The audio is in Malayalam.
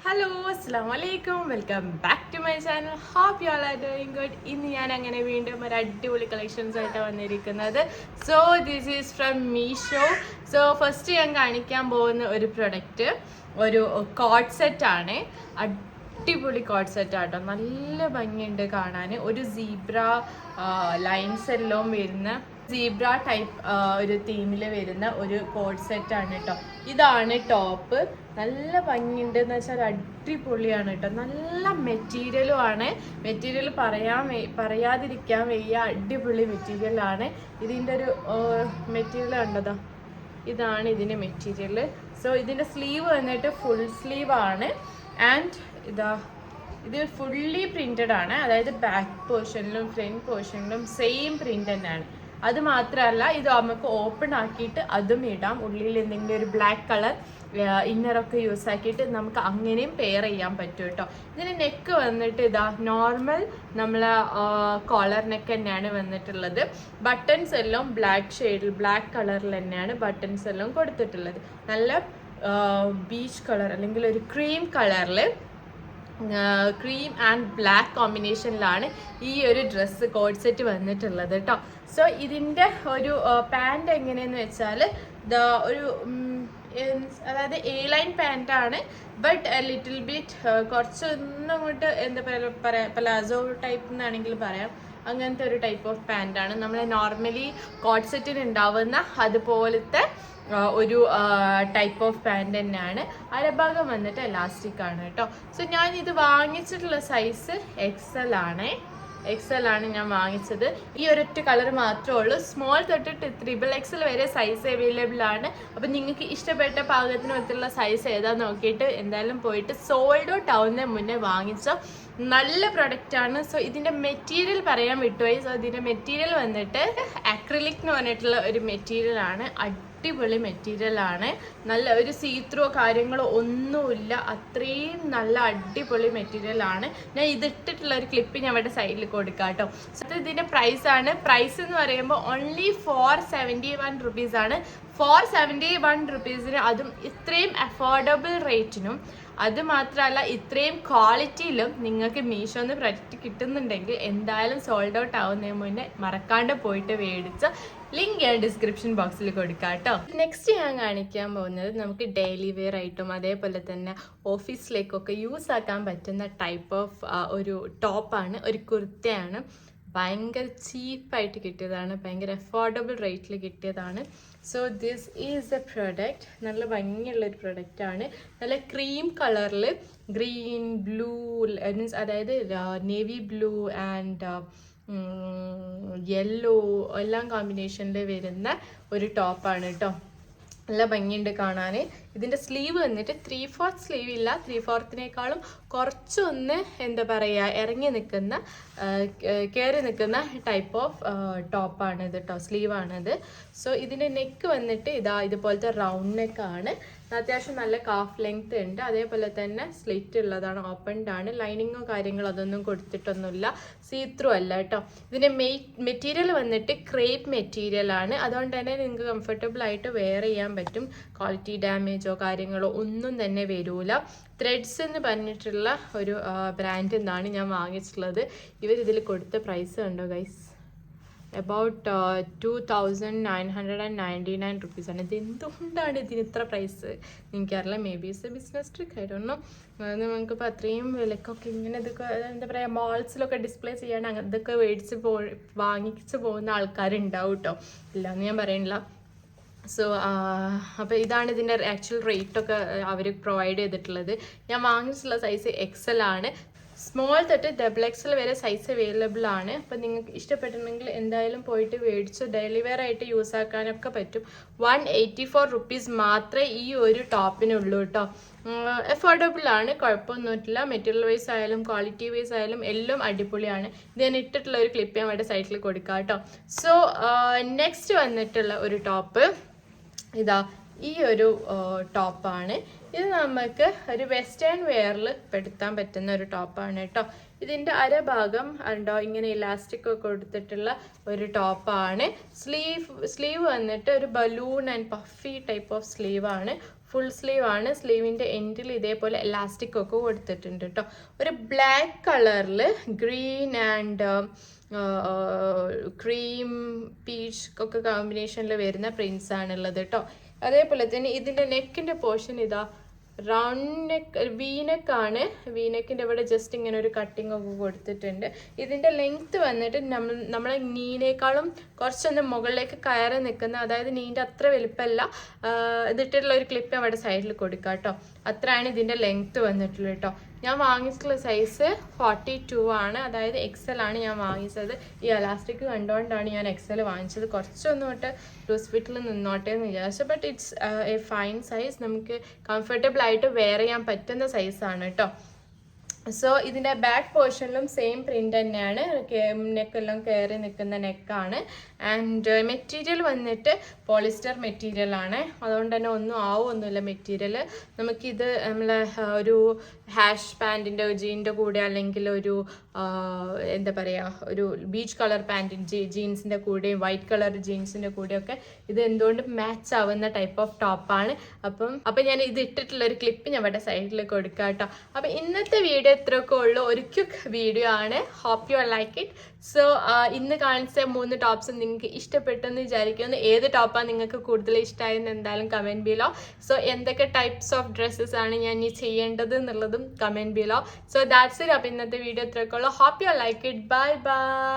ഹലോ അസ്സലാമലൈക്കും welcome back to my channel. Hope you all are doing good. ഇന്ന് ഞാൻ അങ്ങനെ വീണ്ടും ഒരു അടിപൊളി കളക്ഷൻസ് ആയിട്ട് വന്നിരിക്കുന്നത്. So this is from Meesho. So first ഞാൻ കാണിക്കാൻ പോകുന്ന ഒരു പ്രൊഡക്റ്റ് ഒരു കോഡ് സെറ്റ് ആണ്. അടിപൊളി കോഡ് സെറ്റ് ആട്ടോ, നല്ല ഭംഗിയുണ്ട് കാണാൻ. ഒരു സീബ്ര ലൈൻസ് എല്ലാം വരുന്ന സീബ്ര ടൈപ്പ് ഒരു തീമിൽ വരുന്ന ഒരു കോഡ് സെറ്റ് ആണ് കേട്ടോ. ഇതാണ് ടോപ്പ്. നല്ല ഭംഗിയുണ്ട് എന്ന് വെച്ചാൽ അടിപൊളിയാണ് കേട്ടോ. നല്ല മെറ്റീരിയലും ആണ്. മെറ്റീരിയൽ പറയാതിരിക്കാൻ വയ്യ, അടിപൊളി മെറ്റീരിയലാണ്. ഇതിൻ്റെ ഒരു മെറ്റീരിയൽ കണ്ടതാ, ഇതാണ് ഇതിൻ്റെ മെറ്റീരിയൽ. സോ ഇതിൻ്റെ സ്ലീവ് വന്നിട്ട് ഫുൾ സ്ലീവ് ആണ്. ആൻഡ് ഇത് ഫുള്ളി പ്രിന്റഡ് ആണ്, അതായത് ബാക്ക് പോർഷനിലും ഫ്രണ്ട് പോർഷനിലും സെയിം പ്രിന്റ് തന്നെയാണ്. അത് മാത്രമല്ല, ഇത് നമുക്ക് ഓപ്പൺ ആക്കിയിട്ട് അതും ഇടാം. ഉള്ളിൽ എന്തെങ്കിലും ഒരു ബ്ലാക്ക് കളർ ഇന്നറൊക്കെ യൂസ് ആക്കിയിട്ട് നമുക്ക് അങ്ങനെയും പെയർ ചെയ്യാൻ പറ്റും കേട്ടോ. ഇതിന് നെക്ക് വന്നിട്ട് നോർമൽ നമ്മളെ കോളർ നെക്ക് തന്നെയാണ് വന്നിട്ടുള്ളത്. ബട്ടൺസ് എല്ലാം ബ്ലാക്ക് ഷെയ്ഡിൽ ബ്ലാക്ക് കളറിൽ തന്നെയാണ് ബട്ടൺസ് എല്ലാം കൊടുത്തിട്ടുള്ളത്. നല്ല ബീച്ച് കളർ അല്ലെങ്കിൽ ഒരു ക്രീം കളറിൽ ക്രീം ആൻഡ് ബ്ലാക്ക് കോമ്പിനേഷനിലാണ് ഈ ഒരു ഡ്രസ്സ് കോഡ് സെറ്റ് വന്നിട്ടുള്ളത് കേട്ടോ. സോ ഇതിൻ്റെ ഒരു പാൻറ് എങ്ങനെയെന്ന് വെച്ചാൽ ഒരു അതായത് എ ലൈൻ പാൻറ്റാണ്. ബട്ട് ലിറ്റിൽ ബിറ്റ് കുറച്ചൊന്നും അങ്ങോട്ട് എന്താ പറയുക പലാസോ ടൈപ്പ് എന്നാണെങ്കിൽ പറയാം. അങ്ങനത്തെ ഒരു ടൈപ്പ് ഓഫ് പാൻറ്റാണ്. നമ്മൾ നോർമലി കോഡ് സെറ്റിന് ഉണ്ടാവുന്ന അതുപോലത്തെ ഒരു ടൈപ്പ് ഓഫ് പാൻറ് തന്നെയാണ്. അരഭാഗം വന്നിട്ട് എലാസ്റ്റിക് ആണ് കേട്ടോ. സോ ഞാൻ ഇത് വാങ്ങിച്ചിട്ടുള്ള സൈസ് XL ആണ് ഞാൻ വാങ്ങിച്ചത്. ഈ ഒരൊറ്റ കളർ മാത്രമേ ഉള്ളൂ. സ്മോൾ തൊട്ടിട്ട് XXL വരെ സൈസ് അവൈലബിൾ ആണ്. അപ്പം നിങ്ങൾക്ക് ഇഷ്ടപ്പെട്ട പാകത്തിന് മറ്റുള്ള സൈസ് ഏതാന്ന് നോക്കിയിട്ട് എന്തായാലും പോയിട്ട് സോൾഡ് ഔട്ട് ആവുന്നതിന് മുന്നേ വാങ്ങിച്ചോ. നല്ല പ്രൊഡക്റ്റ് ആണ്. സോ ഇതിൻ്റെ മെറ്റീരിയൽ പറയാൻ വിട്ടുപോയി. സോ ഇതിൻ്റെ മെറ്റീരിയൽ വന്നിട്ട് അക്രിലിക് എന്ന് പറഞ്ഞിട്ടുള്ള ഒരു മെറ്റീരിയൽ ആണ്. അടിപൊളി മെറ്റീരിയൽ ആണ്. നല്ല ഒരു സീത്രോ കാര്യങ്ങളോ ഒന്നുമില്ല, അത്രയും നല്ല അടിപൊളി മെറ്റീരിയൽ ആണ്. ഞാൻ ഇതിട്ടിട്ടുള്ള ഒരു ക്ലിപ്പ് ഞാൻ ഇവിടെ സൈഡിൽ കൊടുക്കാം കേട്ടോ. സോ ഇതിൻ്റെ പ്രൈസ് എന്ന് പറയുമ്പോൾ ഓൺലി 471 റുപ്പീസ് ആണ്. 471 റുപ്പീസിന്, അതും ഇത്രയും അഫോർഡബിൾ റേറ്റിനും അത് മാത്രമല്ല ഇത്രയും ക്വാളിറ്റിയിലും നിങ്ങൾക്ക് മീഷോന്ന് പ്രൊഡക്റ്റ് കിട്ടുന്നുണ്ടെങ്കിൽ എന്തായാലും സോൾഡ് ഔട്ട് ആവുന്നതിന് മുന്നേ മറക്കാണ്ട് പോയിട്ട് മേടിച്ച ലിങ്ക് ഞാൻ ഡിസ്ക്രിപ്ഷൻ ബോക്സിൽ കൊടുക്കാം കേട്ടോ. നെക്സ്റ്റ് ഞാൻ കാണിക്കാൻ പോകുന്നത് നമുക്ക് ഡെയിലി വെയർ ആയിട്ടും അതേപോലെ തന്നെ ഓഫീസിലേക്കൊക്കെ യൂസ് ആക്കാൻ പറ്റുന്ന ടൈപ്പ് ഓഫ് ഒരു ടോപ്പാണ്, ഒരു കുർത്തയാണ്. ഭയങ്കര ചീപ്പായിട്ട് കിട്ടിയതാണ്, ഭയങ്കര അഫോർഡബിൾ റേറ്റിൽ കിട്ടിയതാണ്. So this is A product. നല്ല ഭംഗിയുള്ളൊരു പ്രൊഡക്റ്റാണ്. നല്ല ക്രീം കളറിൽ ഗ്രീൻ ബ്ലൂ മീൻസ് അതായത് നേവി ബ്ലൂ ആൻഡ് യെല്ലോ എല്ലാം കോമ്പിനേഷനിൽ വരുന്ന ഒരു ടോപ്പാണ് കേട്ടോ. നല്ല ഭംഗിയുണ്ട് കാണാൻ. ഇതിൻ്റെ സ്ലീവ് വന്നിട്ട് 3/4 സ്ലീവ് ഇല്ല, 3/4 കുറച്ചൊന്ന് എന്താ പറയുക ഇറങ്ങി നിൽക്കുന്ന കയറി നിൽക്കുന്ന ടൈപ്പ് ഓഫ് ടോപ്പാണ് ഇത് കേട്ടോ, സ്ലീവാണിത്. സോ ഇതിൻ്റെ നെക്ക് വന്നിട്ട് ഇതുപോലത്തെ റൗണ്ട് നെക്കാണ്. അത്യാവശ്യം നല്ല കാഫ് ലെങ്ത് ഉണ്ട്. അതേപോലെ തന്നെ സ്ലിറ്റ് ഉള്ളതാണ്, ഓപ്പൺഡ് ആണ്. ലൈനിങ്ങോ കാര്യങ്ങളോ അതൊന്നും കൊടുത്തിട്ടൊന്നുമില്ല, സീത്രൂ അല്ല കേട്ടോ. ഇതിൻ്റെ മെറ്റീരിയൽ വന്നിട്ട് ക്രേപ്പ് മെറ്റീരിയൽ ആണ്. അതുകൊണ്ട് തന്നെ നിങ്ങൾക്ക് കംഫർട്ടബിൾ ആയിട്ട് വെയർ ചെയ്യാൻ പറ്റും. ക്വാളിറ്റി ഡാമേജോ കാര്യങ്ങളോ ഒന്നും തന്നെ വരൂല. ത്രെഡ്സ് എന്ന് പറഞ്ഞിട്ടുള്ള ഒരു ബ്രാൻഡിൽ നിന്നാണ് ഞാൻ വാങ്ങിച്ചിട്ടുള്ളത്. ഇതിൽ കൊടുത്ത പ്രൈസ് കണ്ടോ ഗൈസ്, അബൌട്ട് 2999 റുപ്പീസ് ആണ്. ഇത് എന്തുകൊണ്ടാണ് ഇതിന് ഇത്ര പ്രൈസ് എനിക്കറിയില്ല. May be it's A business trick, ആയിട്ടൊന്നും. നമുക്കിപ്പോൾ അത്രയും വിലക്കൊക്കെ ഇങ്ങനെ ഇതൊക്കെ എന്താ പറയുക മാൾസിലൊക്കെ ഡിസ്പ്ലേ ചെയ്യാൻ ഇതൊക്കെ വാങ്ങിച്ച് പോകുന്ന ആൾക്കാരുണ്ടാവും കേട്ടോ, ഇല്ലയെന്ന് ഞാൻ പറയുന്നില്ല. സോ അപ്പോൾ ഇതാണ് ഇതിൻ്റെ ആക്ച്വൽ റേറ്റൊക്കെ അവർ പ്രൊവൈഡ് ചെയ്തിട്ടുള്ളത്. ഞാൻ വാങ്ങിച്ചിട്ടുള്ള സൈസ് XL ആണ്. സ്മോൾ തൊട്ട് XXL വരെ സൈസ് അവൈലബിൾ ആണ്. അപ്പം നിങ്ങൾക്ക് ഇഷ്ടപ്പെട്ടിട്ടുണ്ടെങ്കിൽ എന്തായാലും പോയിട്ട് മേടിച്ച് ഡെയിലി വെയർ ആയിട്ട് യൂസ് ആക്കാനൊക്കെ പറ്റും. 184 റുപ്പീസ് മാത്രമേ ഈ ഒരു ടോപ്പിനുള്ളൂ കേട്ടോ. അഫോർഡബിൾ ആണ്, കുഴപ്പമൊന്നുമില്ല. മെറ്റീരിയൽ വൈസ് ആയാലും ക്വാളിറ്റി വൈസ് ആയാലും എല്ലാം അടിപൊളിയാണ്. ഇത് ഞാൻ ഇട്ടിട്ടുള്ള ഒരു ക്ലിപ്പ് ഞാൻ അവിടെ സൈറ്റിൽ കൊടുക്കാം കേട്ടോ. സോ നെക്സ്റ്റ് വന്നിട്ടുള്ള ഒരു ടോപ്പ് ഈ ഒരു ടോപ്പാണ്. ഇത് നമുക്ക് ഒരു വെസ്റ്റേൺ വെയറിൽ പെടുത്താൻ പറ്റുന്ന ഒരു ടോപ്പാണ് കേട്ടോ. ഇതിൻ്റെ അരഭാഗം ഉണ്ടോ ഇങ്ങനെ ഇലാസ്റ്റിക് ഒക്കെ കൊടുത്തിട്ടുള്ള ഒരു ടോപ്പാണ്. സ്ലീവ് വന്നിട്ട് ഒരു balloon and puffy type of സ്ലീവാണ്. ഫുൾ സ്ലീവ് ആണ്. സ്ലീവിൻ്റെ എൻഡിൽ ഇതേപോലെ എലാസ്റ്റിക് ഒക്കെ കൊടുത്തിട്ടുണ്ട് കേട്ടോ. ഒരു ബ്ലാക്ക് കളറിൽ ഗ്രീൻ ആൻഡ് ക്രീം പീച്ച് ഒക്കെ കോമ്പിനേഷനിൽ വരുന്ന പ്രിൻസ് ആണുള്ളത് കേട്ടോ. അതേപോലെ തന്നെ ഇതിൻ്റെ നെക്കിൻ്റെ പോർഷൻ ഇതാ റൗണ്ട് നെക്ക്, വീനെക്കാണ്. വീനെക്കിൻ്റെ ഇവിടെ ജസ്റ്റ് ഇങ്ങനെ ഒരു കട്ടിങ് ഒക്കെ കൊടുത്തിട്ടുണ്ട്. ഇതിൻ്റെ ലെങ്ത്ത് വന്നിട്ട് നമ്മളെ നീനേക്കാളും കുറച്ചൊന്ന് മുകളിലേക്ക് കയറി നിൽക്കുന്ന, അതായത് നീൻ്റെ അത്ര വലുപ്പമല്ല. ഇതിട്ടുള്ള ഒരു ക്ലിപ്പ് അവിടെ സൈഡിൽ കൊടുക്കുക കേട്ടോ. അത്രയാണ് ഇതിൻ്റെ ലെങ്ത്ത് വന്നിട്ടുള്ളത് കേട്ടോ. ഞാൻ വാങ്ങിച്ചിട്ടുള്ള സൈസ് 42 ആണ്, അതായത് XL ആണ് ഞാൻ വാങ്ങിച്ചത്. ഈ എലാസ്റ്റിക് കണ്ടുകൊണ്ടാണ് ഞാൻ XL വാങ്ങിച്ചത്. കുറച്ചൊന്നും തൊട്ട് ലൂസ് ഫിറ്റിൽ നിന്നോട്ടെ എന്ന് വിചാരിച്ചു. But it's A fine size. നമുക്ക് കംഫർട്ടബിൾ ആയിട്ട് വെയർ ചെയ്യാൻ പറ്റുന്ന സൈസാണ് കേട്ടോ. സോ ഇതിൻ്റെ ബാക്ക് പോർഷനിലും സെയിം പ്രിൻ്റ് തന്നെയാണ്. നെക്കെല്ലാം കയറി നിൽക്കുന്ന നെക്കാണ്. ആൻഡ് മെറ്റീരിയൽ വന്നിട്ട് പോളിസ്റ്റർ മെറ്റീരിയലാണ്. അതുകൊണ്ട് തന്നെ ഒന്നുമില്ല മെറ്റീരിയൽ. നമുക്കിത് നമ്മളെ ഒരു ഹാഷ് പാൻറ്റിൻ്റെ ജീനിൻ്റെ കൂടെ, അല്ലെങ്കിൽ ഒരു എന്താ പറയുക, ഒരു ബീച്ച് കളർ പാൻറ്റിൻ്റെ ജീൻസിൻ്റെ കൂടെയും വൈറ്റ് കളർ ജീൻസിൻ്റെ കൂടെയൊക്കെ ഇത് എന്തുകൊണ്ട് മാച്ച് ആവുന്ന ടൈപ്പ് ഓഫ് ടോപ്പാണ്. അപ്പം ഞാൻ ഇത് ഇട്ടിട്ടുള്ള ഒരു ക്ലിപ്പ് ഞാൻ ഇവിടെ സൈഡിൽ കൊടുക്കാം കേട്ടോ. അപ്പം ഇന്നത്തെ വീഡിയോ ഇത്രയൊക്കെ ഉള്ളൂ. ഒരു ക്വിക്ക് വീഡിയോ ആണ്. Hope you like it. So ഇന്ന് കാണിച്ച 3 ടോപ്സ് നിങ്ങൾക്ക് ഇഷ്ടപ്പെട്ടെന്ന് വിചാരിക്കുന്നു. ഏത് ടോപ്പാണ് നിങ്ങൾക്ക് കൂടുതൽ ഇഷ്ടമായെന്ന് എന്തായാലും കമൻറ്റ് ബിലോ. സോ എന്തൊക്കെ ടൈപ്സ് ഓഫ് ഡ്രസ്സസ് ആണ് ഞാൻ ഈ ചെയ്യേണ്ടത് എന്നുള്ളതും comment below. So that's it. അപ്പോൾ ഇന്നത്തെ വീഡിയോ ഇത്രയൊക്കെ ഉള്ളൂ. Hope you like it. Bye by.